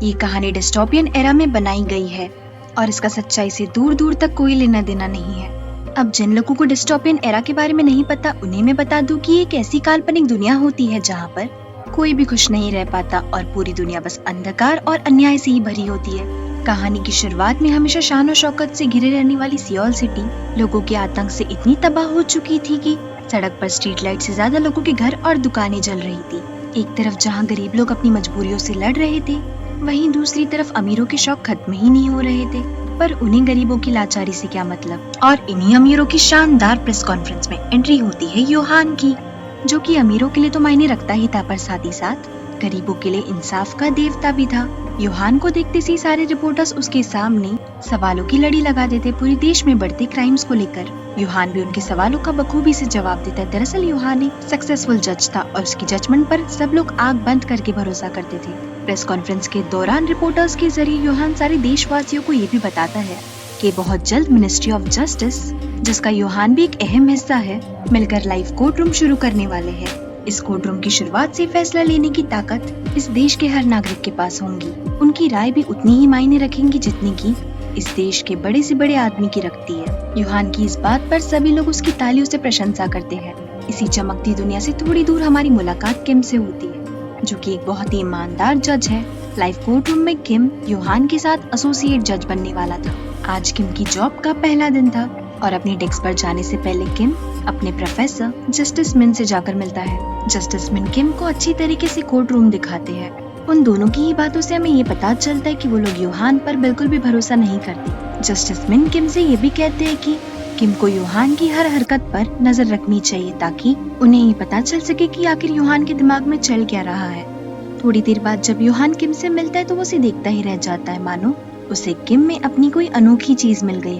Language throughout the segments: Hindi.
ये कहानी डिस्टोपियन एरा में बनाई गई है और इसका सच्चाई से दूर दूर तक कोई लेना देना नहीं है। अब जिन लोगों को डिस्टोपियन एरा के बारे में नहीं पता, उन्हें मैं बता दूं कि एक ऐसी काल्पनिक दुनिया होती है जहाँ पर कोई भी खुश नहीं रह पाता और पूरी दुनिया बस अंधकार और अन्याय से ही भरी होती है। कहानी की शुरुआत में हमेशा शान और शौकत से घिरे रहने वाली सियोल सिटी लोगों के आतंक से इतनी तबाह हो चुकी थी कि सड़क पर स्ट्रीट लाइट से ज्यादा लोगों के घर और दुकानें जल रही थी। एक तरफ जहाँ गरीब लोग अपनी मजबूरियों से लड़ रहे थे, वहीं दूसरी तरफ अमीरों के शौक खत्म ही नहीं हो रहे थे। पर उन्हीं गरीबों की लाचारी से क्या मतलब। और इन्हीं अमीरों की शानदार प्रेस कॉन्फ्रेंस में एंट्री होती है योहान की, जो कि अमीरों के लिए तो मायने रखता ही था, पर साथ ही साथ गरीबों के लिए इंसाफ का देवता भी था। योहान को देखते ही सारे रिपोर्टर्स उसके सामने सवालों की लड़ी लगा देते पूरे देश में बढ़ते क्राइम्स को लेकर। योहान भी उनके सवालों का बखूबी से जवाब देता है। दरअसल योहान एक सक्सेसफुल जज था और उसकी जजमेंट पर सब लोग आंख बंद करके भरोसा करते थे। प्रेस कॉन्फ्रेंस के दौरान रिपोर्टर्स के जरिए योहान सारे देशवासियों को ये भी बताता है कि बहुत जल्द मिनिस्ट्री ऑफ जस्टिस, जिसका योहान भी एक अहम हिस्सा है, मिलकर लाइव कोर्ट रूम शुरू करने वाले हैं। इस कोर्ट रूम की शुरुआत से फैसला लेने की ताकत इस देश के हर नागरिक के पास होंगी। उनकी राय भी उतनी ही मायने रखेंगी जितनी की इस देश के बड़े से बड़े आदमी की रखती है। योहान की इस बात पर सभी लोग उसकी तालियों से प्रशंसा करते हैं। इसी चमकती दुनिया से थोड़ी दूर हमारी मुलाकात किम से होती है, जो कि एक बहुत ही ईमानदार जज है। लाइव कोर्ट रूम में किम योहान के साथ एसोसिएट जज बनने वाला था। आज किम की जॉब का पहला दिन था और अपनी डेस्क पर जाने से पहले किम अपने प्रोफेसर जस्टिस मिन से जाकर मिलता है। जस्टिस मिन किम को अच्छी तरीके से कोर्ट रूम दिखाते हैं। उन दोनों की ही बातों से हमें ये पता चलता है कि वो लोग योहान पर बिल्कुल भी भरोसा नहीं करते। जस्टिस मिन किम से ये भी कहते हैं कि किम को योहान की हर हरकत पर नजर रखनी चाहिए ताकि उन्हें ये पता चल सके कि आखिर योहान के दिमाग में चल क्या रहा है। थोड़ी देर बाद जब योहान किम से मिलता है तो वो उसे देखता ही रह जाता है, मानो उसे किम में अपनी कोई अनोखी चीज मिल गई।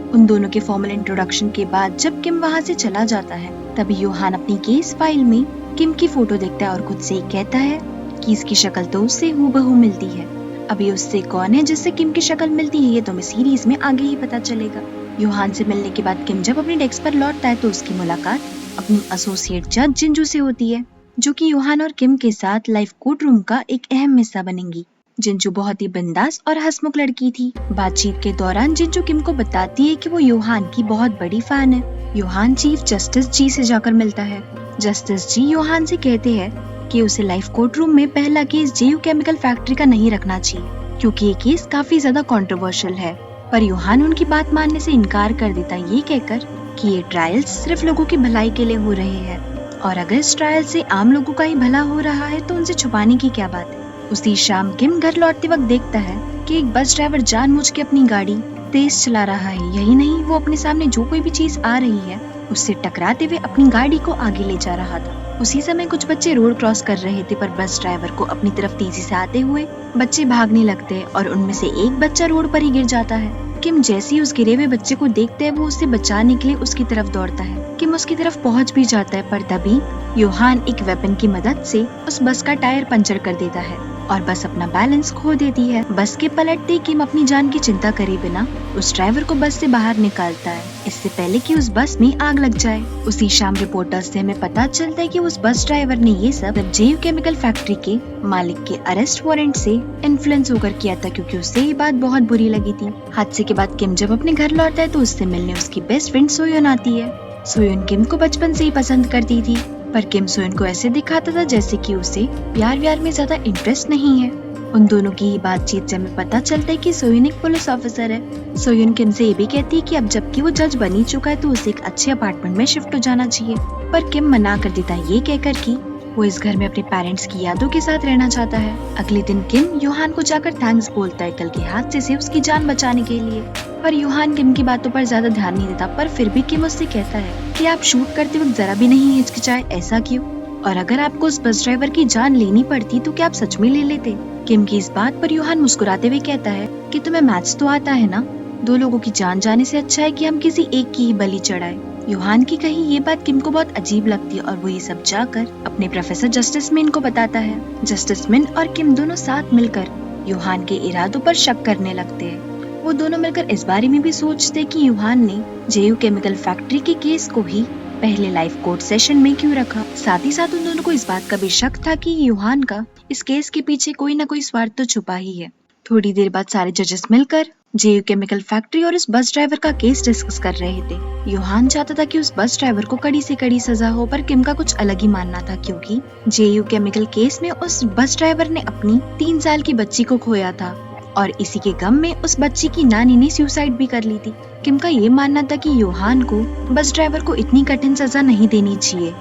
उन दोनों के फॉर्मल इंट्रोडक्शन के बाद जब किम वहाँ से चला जाता है, तभी योहान अपनी केस फाइल में किम की फोटो देखता है और खुद से ही कहता है कि इसकी शक्ल तो उससे हूबहू मिलती है। अभी उससे कौन है जिससे किम की शक्ल मिलती है, ये तो हमें सीरीज में आगे ही पता चलेगा। योहान से मिलने के बाद किम जब अपने डेस्क पर लौटता है तो उसकी मुलाकात अपनी एसोसिएट जज जिंजू से होती है, जो कि योहान और किम के साथ लाइव कोर्ट रूम का एक अहम हिस्सा बनेंगी। जिंजू बहुत ही बिंदास और हंसमुख लड़की थी। बातचीत के दौरान जिंजू किम को बताती है कि वो योहान की बहुत बड़ी फैन है। योहान चीफ जस्टिस जी से जाकर मिलता है। जस्टिस जी योहान से कहते हैं कि उसे लाइव कोर्ट रूम में पहला केस जेयू केमिकल फैक्ट्री का नहीं रखना चाहिए, क्योंकि ये केस काफी ज्यादा कंट्रोवर्शियल है। पर योहान उनकी बात मानने से इनकार कर देता है, ये कहकर कि ये ट्रायल्स सिर्फ लोगों की भलाई के लिए हो रहे हैं और अगर इस ट्रायल से आम लोगों का ही भला हो रहा है तो उनसे छुपाने की क्या बात है। उसी शाम किम घर लौटते वक्त देखता है कि एक बस ड्राइवर जानबूझ के अपनी गाड़ी तेज चला रहा है। यही नहीं, वो अपने सामने जो कोई भी चीज आ रही है उससे टकराते हुए अपनी गाड़ी को आगे ले जा रहा था। उसी समय कुछ बच्चे रोड क्रॉस कर रहे थे, पर बस ड्राइवर को अपनी तरफ तेजी से आते हुए बच्चे भागने लगते हैं और उनमें से एक बच्चा रोड पर ही गिर जाता है। किम जैसे ही उस गिरे हुए बच्चे को देखते है, वो उसे बचाने के लिए उसकी तरफ दौड़ता है। किम उसकी तरफ पहुंच भी जाता है, पर तभी योहान एक वेपन की मदद से उस बस का टायर पंचर कर देता है और बस अपना बैलेंस खो देती है। बस के पलटते ही किम अपनी जान की चिंता करे बिना उस ड्राइवर को बस से बाहर निकालता है, इससे पहले कि उस बस में आग लग जाए। उसी शाम रिपोर्टर्स से हमें पता चलता है कि उस बस ड्राइवर ने ये सब जेयू केमिकल फैक्ट्री के मालिक के अरेस्ट वारंट से इन्फ्लुएंस होकर किया था, क्योंकि उससे ये बात बहुत बुरी लगी थी। हादसे के बाद किम जब अपने घर लौटता है तो उससे मिलने उसकी बेस्ट फ्रेंड सोयोन आती है। सोयोन किम को बचपन से ही पसंद करती थी, पर किम सोयोन को ऐसे दिखाता था जैसे कि उसे प्यार व्यार में ज्यादा इंटरेस्ट नहीं है। उन दोनों की ही बातचीत से हमें पता चलता है कि सोयोन एक पुलिस ऑफिसर है। सोयोन किम से ये भी कहती है कि अब जबकि वो जज बन ही चुका है तो उसे एक अच्छे अपार्टमेंट में शिफ्ट हो जाना चाहिए, पर किम मना कर देता है, ये कहकर कि वो इस घर में अपने पेरेंट्स की यादों के साथ रहना चाहता है। अगले दिन किम योहान को जाकर थैंक्स बोलता है कल के हादसे से उसकी जान बचाने के लिए, पर योहान किम की बातों पर ज्यादा ध्यान नहीं देता। पर फिर भी किम उससे कहता है कि आप शूट करते वक्त जरा भी नहीं हिचकिचाए, ऐसा क्यों? और अगर आपको उस बस ड्राइवर की जान लेनी पड़ती तो क्या आप सच में ले लेते? किम की इस बात पर योहान मुस्कुराते हुए कहता है कि तुम्हें मैथ्स तो आता है ना, 2 लोगों की जान जाने से अच्छा है कि हम किसी एक की ही बलि चढ़ाए। योहान की कही ये बात किम को बहुत अजीब लगती है और वो ये सब जाकर अपने प्रोफेसर जस्टिस मिन को बताता है। जस्टिस मिन और किम दोनों साथ मिलकर योहान के इरादों पर शक करने लगते हैं। वो दोनों मिलकर इस बारे में भी सोचते कि योहान ने जेयू केमिकल फैक्ट्री के केस को ही पहले लाइफ कोर्ट सेशन में क्यों रखा। साथ ही साथ उन दोनों को इस बात का भी शक था कि यूहान का इस केस के पीछे कोई ना कोई स्वार्थ तो छुपा ही है। थोड़ी देर बाद सारे जजेस मिलकर जेयू केमिकल फैक्ट्री और उस बस ड्राइवर का केस डिस्कस कर रहे थे। यूहान चाहता था कि उस बस ड्राइवर को कड़ी से कड़ी सजा हो, पर किम का कुछ अलग ही मानना था, क्योंकि जेयू केमिकल केस में उस बस ड्राइवर ने अपनी 3 साल की बच्ची को खोया था और इसी के गम में उस बच्ची की नानी ने सुसाइड भी कर ली थी। किम का ये मानना था कि यूहान को बस ड्राइवर को इतनी कठिन सजा नहीं देनी चाहिए,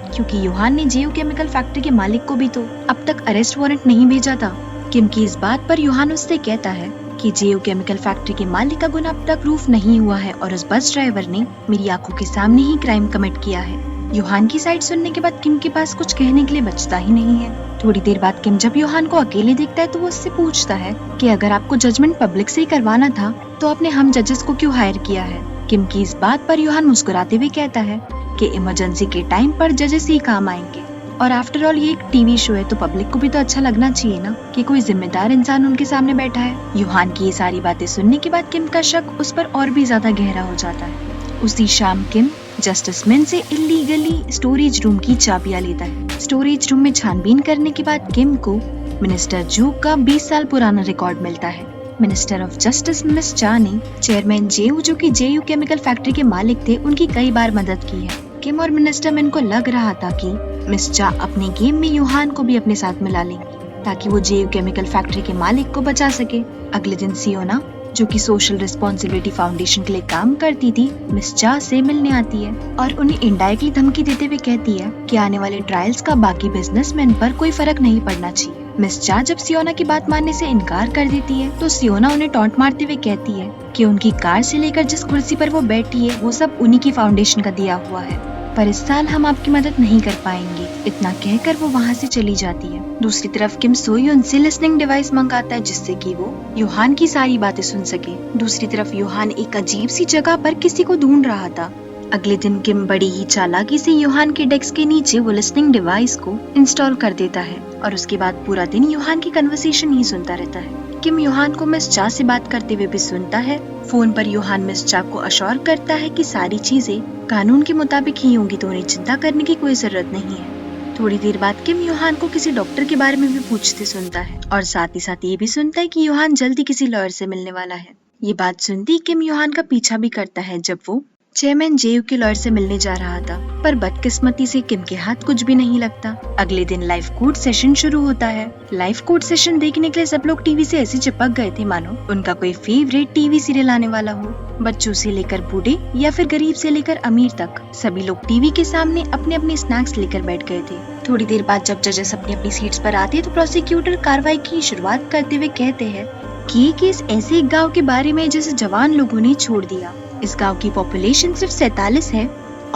क्योंकि यूहान ने जेयू केमिकल फैक्ट्री के मालिक को भी तो अब तक अरेस्ट वारंट नहीं भेजा था। किम की इस बात पर यूहान उससे कहता है कि जेयू केमिकल फैक्ट्री के मालिक का गुनाह अब तक प्रूफ नहीं हुआ है और उस बस ड्राइवर ने मेरी आंखों के सामने ही क्राइम कमिट किया है। यूहान की साइड सुनने के बाद किम के पास कुछ कहने के लिए बचता ही नहीं है। थोड़ी देर बाद किम जब यूहान को अकेले देखता है तो वो उससे पूछता है कि अगर आपको जजमेंट पब्लिक से ही करवाना था तो आपने हम जजेस को क्यों हायर किया है। किम की इस बात पर यूहान मुस्कुराते हुए कहता है कि इमरजेंसी के टाइम पर जजेस ही काम आएंगे, और आफ्टर ऑल ये एक टीवी शो है तो पब्लिक को भी तो अच्छा लगना चाहिए ना कि कोई जिम्मेदार इंसान उनके सामने बैठा है। यूहान की ये सारी बातें सुनने के बाद किम का शक उस पर और भी ज्यादा गहरा हो जाता है। उसी शाम किम जस्टिस मिन से इलीगली स्टोरेज रूम की चाबियां लेता है। स्टोरेज रूम में छानबीन करने के बाद किम को मिनिस्टर जू का 20 साल पुराना रिकॉर्ड मिलता है। मिनिस्टर ऑफ जस्टिस मिस चा ने चेयरमैन जेयू, जो कि जेयू केमिकल फैक्ट्री के मालिक थे, उनकी कई बार मदद की है। किम और मिनिस्टर मिन को लग रहा था कि मिस चा अपने गेम में यूहान को भी अपने साथ मिला लेंगी ताकि वो जेयू केमिकल फैक्ट्री के मालिक को बचा सके। अगले दिन सियोना, जो कि सोशल रिस्पॉन्सिबिलिटी फाउंडेशन के लिए काम करती थी, मिस चा से मिलने आती है और उन्हें इनडायरेक्टली धमकी देते हुए कहती है कि आने वाले ट्रायल्स का बाकी बिजनेसमैन पर कोई फर्क नहीं पड़ना चाहिए। मिस चा जब सियोना की बात मानने से इनकार कर देती है तो सियोना उन्हें टॉन्ट मारते हुए कहती है कि उनकी कार से लेकर जिस कुर्सी पर वो बैठी है वो सब उन्हीं की फाउंडेशन का दिया हुआ है, पर इस साल हम आपकी मदद नहीं कर पाएंगे। इतना कहकर वो वहाँ से चली जाती है। दूसरी तरफ किम सोयून से लिसनिंग डिवाइस मंगाता है जिससे कि वो यूहान की सारी बातें सुन सके। दूसरी तरफ यूहान एक अजीब सी जगह पर किसी को ढूंढ रहा था। अगले दिन किम बड़ी ही चालाकी से यूहान के डेस्क के नीचे वो लिसनिंग डिवाइस को इंस्टॉल कर देता है और उसके बाद पूरा दिन यूहान की कन्वर्सेशन ही सुनता रहता है। किम यूहान को मिस चा से बात करते हुए भी सुनता है। फोन पर यूहान मिस चा को अश्योर करता है कि सारी चीजें कानून के मुताबिक ही होंगी तो उन्हें चिंता करने की कोई जरूरत नहीं है। थोड़ी देर बाद किम यूहान को किसी डॉक्टर के बारे में भी पूछते सुनता है और साथ ही साथ ये भी सुनता है कि यूहान जल्दी किसी लॉयर से मिलने वाला है। ये बात सुनती किम यूहान का पीछा भी करता है जब वो चेयरमैन जेयू के लॉयर से मिलने जा रहा था, पर बदकिस्मती से किम के हाथ कुछ भी नहीं लगता। अगले दिन लाइव कोर्ट सेशन शुरू होता है। लाइव कोर्ट सेशन देखने के लिए सब लोग टीवी से ऐसे चिपक गए थे मानो उनका कोई फेवरेट टीवी सीरियल आने वाला हो। बच्चों से लेकर बूढ़े या फिर गरीब से लेकर अमीर तक सभी लोग टीवी के सामने अपने अपने स्नैक्स लेकर बैठ गए थे। थोड़ी देर बाद जब जजेस अपनी अपनी सीट्स पर आते तो प्रोसिक्यूटर कार्रवाई की शुरुआत करते हुए कहते हैं कि ये केस ऐसे एक गाँव के बारे में जिसे जवान लोगों ने छोड़ दिया। इस गांव की पॉपुलेशन सिर्फ 47 है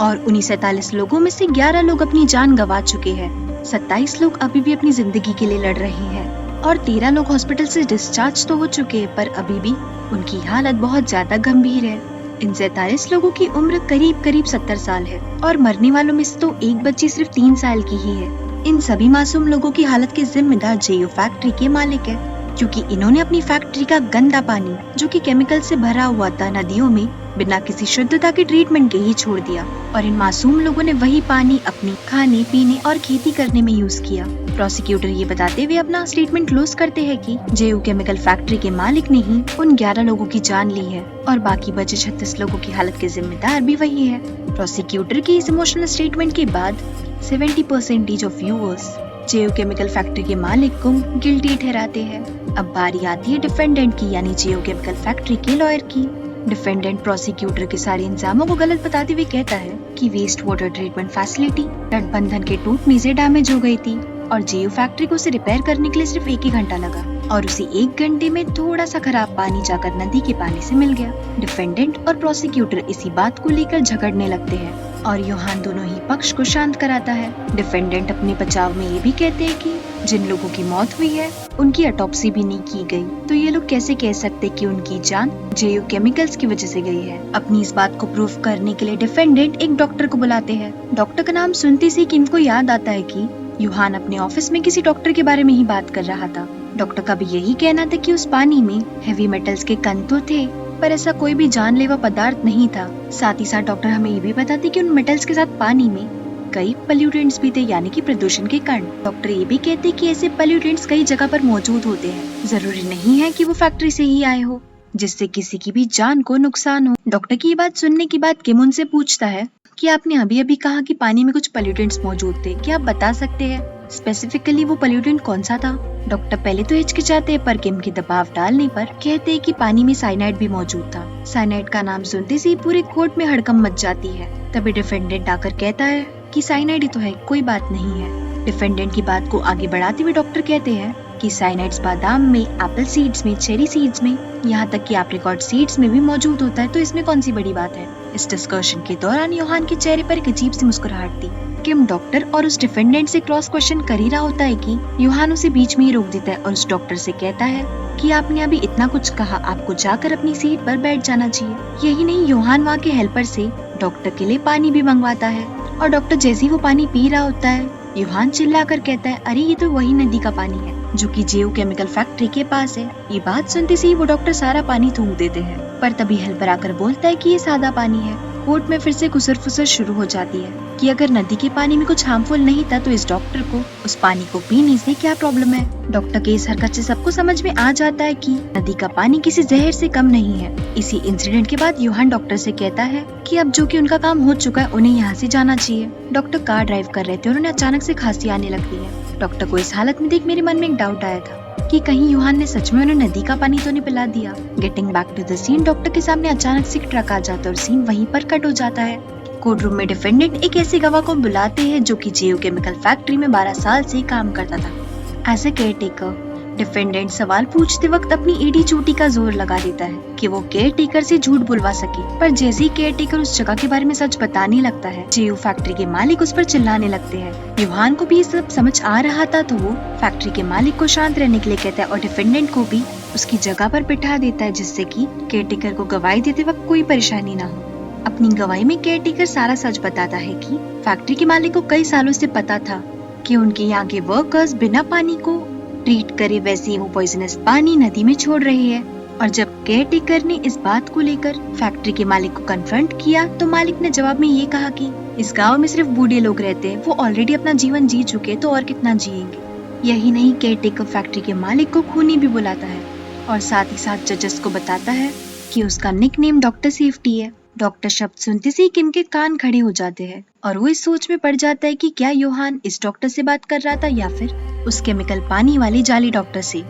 और उन्हीं 47 लोगों में से 11 लोग अपनी जान गंवा चुके हैं। 27 लोग अभी भी अपनी जिंदगी के लिए लड़ रहे हैं और 13 लोग हॉस्पिटल से डिस्चार्ज तो हो चुके हैं, पर अभी भी उनकी हालत बहुत ज्यादा गंभीर है। इन 47 लोगों की उम्र करीब करीब 70 साल है और मरने वालों में से तो एक बच्ची सिर्फ 3 साल की ही है। इन सभी मासूम लोगों की हालत के जिम्मेदार जेयू फैक्ट्री के मालिक है, क्योंकि इन्होंने अपनी फैक्ट्री का गंदा पानी जो कि केमिकल से भरा हुआ था नदियों में बिना किसी शुद्धता के ट्रीटमेंट के ही छोड़ दिया और इन मासूम लोगों ने वही पानी अपनी खाने पीने और खेती करने में यूज किया। प्रोसिक्यूटर ये बताते हुए अपना स्टेटमेंट क्लोज करते हैं कि जेयू केमिकल फैक्ट्री के मालिक ने ही उन 11 लोगों की जान ली है और बाकी बचे 36 लोगों की हालत के जिम्मेदार भी वही है। प्रोसिक्यूटर की इस इमोशनल स्टेटमेंट के बाद 70% ऑफ व्यूअर्स जेयू केमिकल फैक्ट्री के मालिक को गिल्टी ठहराते हैं। अब बारी आती है डिफेंडेंट की, यानी जेयू केमिकल फैक्ट्री के लॉयर की। डिफेंडेंट प्रोसिक्यूटर के सारे इंजामों को गलत बताते हुए कहता है कि वेस्ट वाटर ट्रीटमेंट फैसिलिटी गठबंधन के टूटने से डैमेज हो गई थी और जेयू फैक्ट्री को उसे रिपेयर करने के लिए सिर्फ 1 ही घंटा लगा और उसी 1 घंटे में थोड़ा सा खराब पानी जाकर नदी के पानी से मिल गया। डिफेंडेंट और प्रोसिक्यूटर इसी बात को लेकर झगड़ने लगते हैं और यूहान दोनों ही पक्ष को शांत कराता है। डिफेंडेंट अपने बचाव में ये भी कहते हैं कि जिन लोगों की मौत हुई है उनकी ऑटोप्सी भी नहीं की गई, तो ये लोग कैसे कह सकते कि उनकी जान जेयू केमिकल्स की वजह से गई है। अपनी इस बात को प्रूफ करने के लिए डिफेंडेंट एक डॉक्टर को बुलाते हैं। डॉक्टर का नाम सुनते से किम को याद आता है कि यूहान अपने ऑफिस में किसी डॉक्टर के बारे में ही बात कर रहा था। डॉक्टर का भी यही कहना था कि उस पानी में हेवी मेटल्स के कण तो थे, पर ऐसा कोई भी जानलेवा पदार्थ नहीं था। साथ ही साथ डॉक्टर हमें ये भी बताते कि उन मेटल्स के साथ पानी में कई पोल्यूटेंट्स भी थे, यानी कि प्रदूषण के कारण। डॉक्टर ये भी कहते कि ऐसे पोल्यूटेंट्स कई जगह पर मौजूद होते हैं, जरूरी नहीं है कि वो फैक्ट्री से ही आए हो जिससे किसी की भी जान को नुकसान हो। डॉक्टर की ये बात सुनने के बाद किम उनसे पूछता है कि आपने अभी अभी कहा कि पानी में कुछ पोल्यूटेंट्स मौजूद थे, क्या आप बता सकते हैं स्पेसिफिकली वो पोल्यूटेंट कौन सा था? डॉक्टर पहले तो हिचकिचाते हैं, पर किम के दबाव डालने पर कहते हैं कि पानी में साइनाइड भी मौजूद था। साइनाइड का नाम सुनते से ही पूरे कोर्ट में हड़कंप मच जाती है। तभी डिफेंडेंट आकर कहता है कि साइनाइड ही तो है, कोई बात नहीं है। डिफेंडेंट की बात को आगे बढ़ाते हुए डॉक्टर कहते हैं कि साइनाइड्स बादाम में, एप्पल सीड्स में, चेरी सीड्स में, यहाँ तक कि एप्रिकॉट सीड्स में भी मौजूद होता है, तो इसमें कौन सी बड़ी बात है। इस डिस्कशन के दौरान योहान के चेहरे पर एक अजीब सी मुस्कुराहट थी। किम डॉक्टर और उस डिफेंडेंट से क्रॉस क्वेश्चन कर ही रहा होता है कि योहान उसे बीच में ही रोक देता है और उस डॉक्टर से कहता है कि आपने अभी इतना कुछ कहा, आपको जाकर अपनी सीट पर बैठ जाना चाहिए। यही नहीं, योहान वहाँ के हेल्पर से डॉक्टर के लिए पानी भी मंगवाता है और डॉक्टर जैसे ही वो पानी पी रहा होता है, योहान चिल्लाकर कहता है, अरे ये तो वही नदी का पानी है जो कि जेयू केमिकल फैक्ट्री के पास है। ये बात सुनते से ही वो डॉक्टर सारा पानी थूक देते हैं, पर तभी हेल्पर आकर बोलता है कि ये सादा पानी है। कोर्ट में फिर से गुसर फुसर शुरू हो जाती है कि अगर नदी के पानी में कुछ हार्मफुल नहीं था तो इस डॉक्टर को उस पानी को पीने से क्या प्रॉब्लम है। डॉक्टर के इस हरकत से सबको समझ में आ जाता है कि नदी का पानी किसी जहर से कम नहीं है। इसी इंसिडेंट के बाद योहान डॉक्टर से कहता है कि अब जो कि उनका काम हो चुका है, उन्हें यहाँ से जाना चाहिए। डॉक्टर कार ड्राइव कर रहे थे और उन्हें अचानक से खांसी आने लगती है। डॉक्टर को इस हालत में देख मेरे मन में एक डाउट आया था कि कहीं योहान ने सच में उन्हें नदी का पानी तो नहीं पिला दिया। Getting back to the scene, doctor के सामने अचानक से एक ट्रक आ जाता है और सीन वहीं पर कट हो जाता है। कोर्ट रूम में डिफेंडेंट एक ऐसे गवाह को बुलाते हैं जो कि जेयू केमिकल फैक्ट्री में 12 साल से काम करता था as a caretaker. Defendant सवाल पूछते वक्त अपनी एडी चोटी का जोर लगा देता है कि वो केयर टेकर से झूठ बुलवा सके, पर जैसे ही केयर टेकर उस जगह के बारे में सच बताने लगता है, जेयू फैक्ट्री के मालिक उस पर चिल्लाने लगते हैं। योहान को भी ये सब समझ आ रहा था तो वो फैक्ट्री के मालिक को शांत रहने के लिए कहता है और डिफेंडेंट को भी उसकी जगह पर बिठा देता है जिससे कि केयर टेकर को गवाही देते वक्त कोई परेशानी न हो। अपनी गवाही में केयर टेकर सारा सच बताता है कि फैक्ट्री के मालिक को कई सालों से पता था कि उनके यहाँ के वर्कर्स बिना पानी को ट्रीट करे वैसे ही वो पॉइजनस पानी नदी में छोड़ रहे हैं। और जब केयर टेकर ने इस बात को लेकर फैक्ट्री के मालिक को कन्फ्रंट किया तो मालिक ने जवाब में ये कहा कि इस गांव में सिर्फ बूढ़े लोग रहते हैं, वो ऑलरेडी अपना जीवन जी चुके तो और कितना जिएंगे। यही नहीं, केयर टेकर फैक्ट्री के मालिक को खूनी भी बुलाता है और साथ ही साथ जजेस को बताता है कि उसका निकनेम डॉक्टर सेफ्टी है। डॉक्टर शब्द सुनते से ही किम के कान खड़े हो जाते हैं और वो इस सोच में पड़ जाता है कि क्या योहान इस डॉक्टर से बात कर रहा था या फिर उस केमिकल पानी वाले जाली डॉक्टर से।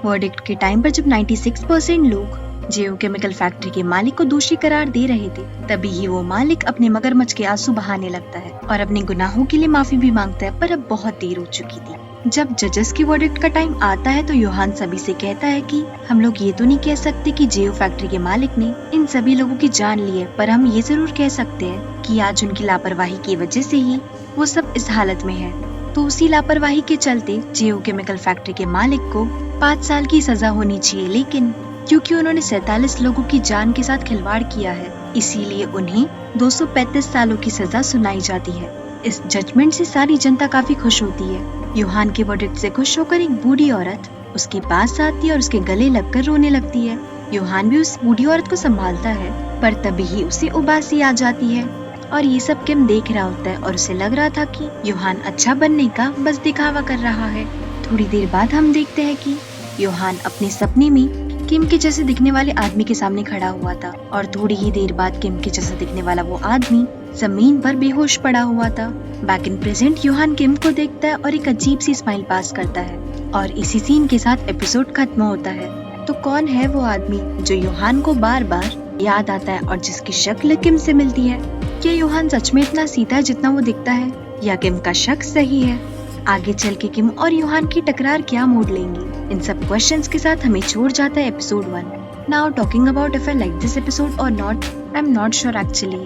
वर्डिक्ट के टाइम पर जब 96% लोग जेयू केमिकल फैक्ट्री के मालिक को दोषी करार दे रहे थे, तभी ही वो मालिक अपने मगरमच्छ के आंसू बहाने लगता है और अपने गुनाहों के लिए माफी भी मांगता है, पर अब बहुत देर हो चुकी थी। जब जजेस की वर्डिक्ट का टाइम आता है तो योहान सभी से कहता है कि हम लोग ये तो नहीं कह सकते कि जेयू फैक्ट्री के मालिक ने इन सभी लोगों की जान ली है, पर हम ये जरूर कह सकते हैं कि आज उनकी लापरवाही की वजह से ही वो सब इस हालत में है। तो उसी लापरवाही के चलते जेयू केमिकल फैक्ट्री के मालिक को 5 साल की सजा होनी चाहिए, लेकिन क्योंकि उन्होंने 47 लोगों की जान के साथ खिलवाड़ किया है, इसीलिए उन्हें 235 सालों की सजा सुनाई जाती है। इस जजमेंट से सारी जनता काफी खुश होती है। योहान के वर्डिक्ट से खुश होकर एक बूढ़ी औरत उसके पास आती है और उसके गले लगकर रोने लगती है। योहान भी उस बूढ़ी औरत को संभालता है, पर तभी ही उसे उबासी आ जाती है और ये सब किम देख रहा होता है और उसे लग रहा था कि योहान अच्छा बनने का बस दिखावा कर रहा है। थोड़ी देर बाद हम देखते हैं कि योहान अपने सपने में किम के जैसे दिखने वाले आदमी के सामने खड़ा हुआ था और थोड़ी ही देर बाद किम के जैसा दिखने वाला वो आदमी जमीन पर बेहोश पड़ा हुआ था। बैक इन प्रेजेंट योहान किम को देखता है और एक अजीब सी स्माइल पास करता है और इसी सीन के साथ एपिसोड खत्म होता है। तो कौन है वो आदमी जो योहान को बार बार याद आता है और जिसकी शक्ल किम से मिलती है? क्या योहान सच में इतना सीधा है जितना वो दिखता है, या किम का शक सही है? आगे चल के किम और योहान की टकरार क्या मोड़ लेंगी, इन सब क्वेश्चंस के साथ हमें छोड़ जाता है episode 1। Now talking about if I like this episode और not, I am not sure actually,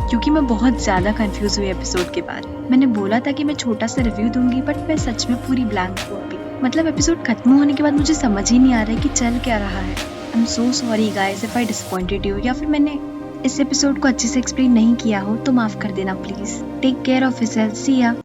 क्योंकि मैं बहुत ज्यादा कंफ्यूज हुई एपिसोड के बाद। मैंने बोला था कि मैं छोटा सा रिव्यू दूंगी, बट मैं सच में पूरी ब्लैंक हूँ अभी। मतलब एपिसोड खत्म होने के बाद मुझे समझ ही नहीं आ रहा है कि चल क्या रहा है। I am so sorry guys if I disappointed you, या फिर मैंने इस एपिसोड को अच्छे से एक्सप्लेन नहीं किया हो तो माफ कर देना please. Take care of yourself, see या।